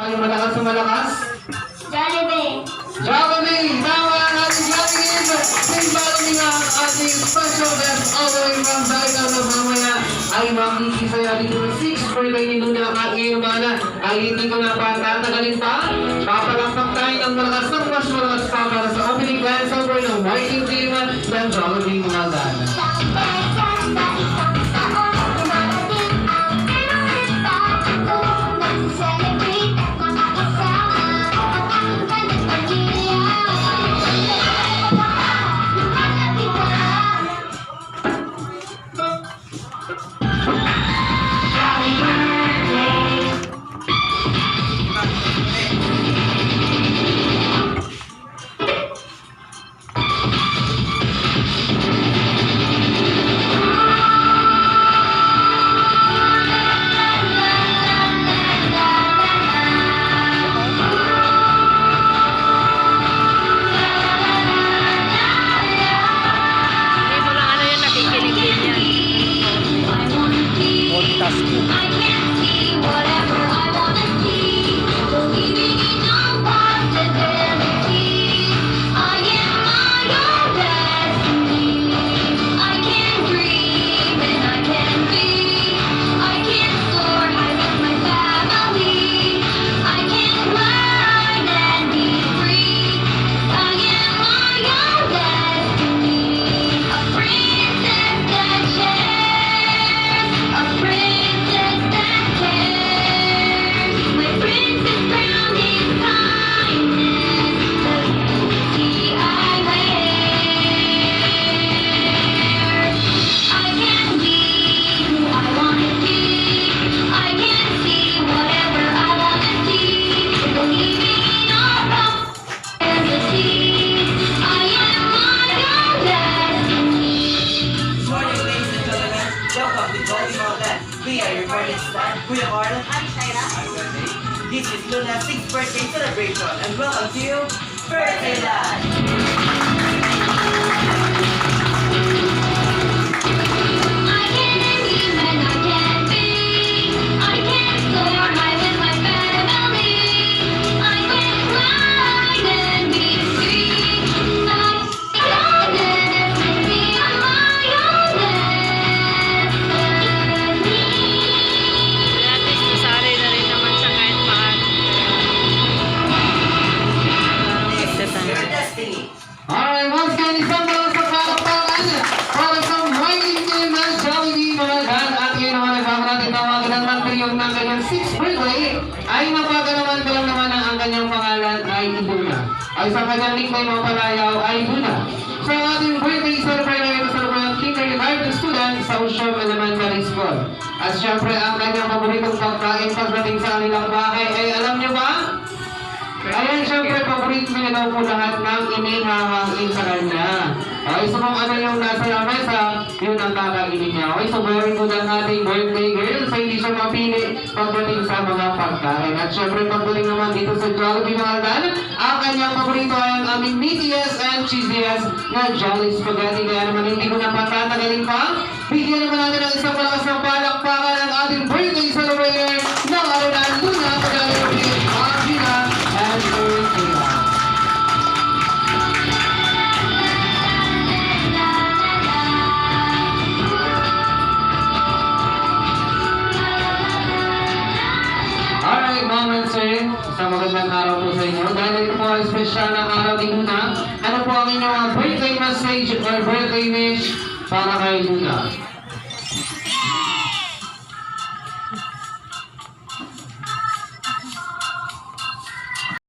aking malakas na malakas? Jollibee. Jollibee! Tama ang ating Jollibee! Simbalo nila ang ating special guest all the way from Daika na mamaya ay makikisaya dito ng 6 birthday ni Luna at ngayon mana ay hindi ko na patatagalin pa. Papalakpak tayo ng malakas ng mas malakas pa para sa opening dance over ng working team ng Jollibee mga gana. We are your parents' dad, Kuya Carl. I'm Shaira. This is Luna's 6th birthday celebration and welcome to you, Birthday Dad! Alright, once again, isang mga sa palakpakan para sa mighty team ng Jollibee mga gan. At ngayon naman nagpapa natin tawagan ng mantriyong ng kanyang 6th birthday ay napaganaman ko lang naman ang kanyang pangalan ay Iduna. Ay sa kanyang nickname ang palayaw ay Iduna. So ang ating birthday celebrate ito sa mga kindergarten student sa Usyong Elementary School. At syempre ang kanyang paboritong pagkain pagdating sa kanilang bahay ay alam niyo ba? Ayan, syempre, paborito niya daw po lahat ng inihahangin sa kanya. Okay, so kung ano yung nasa lamesa, yun ang kakainin niya. Okay, so very good ang ating birthday girl. So hindi siya mapili pagdating sa mga pagkain. At syempre, pagdating naman dito sa Jollibee mga gan, ang kanyang paborito ay ang aming meatiest and cheesiest na Jolly Spaghetti. Kaya naman hindi ko na patatagalin pa. Bigyan naman natin ng isang malakas ng palakpakan ang ating birthday celebrator ng Arunan Luna Jollibee Margina and Ursula. Alright, Mom and Sir, isang magandang araw po sa inyo. Dahil ito po ay special na araw ni Luna, ano po ang inyong birthday message or birthday wish para kay Luna?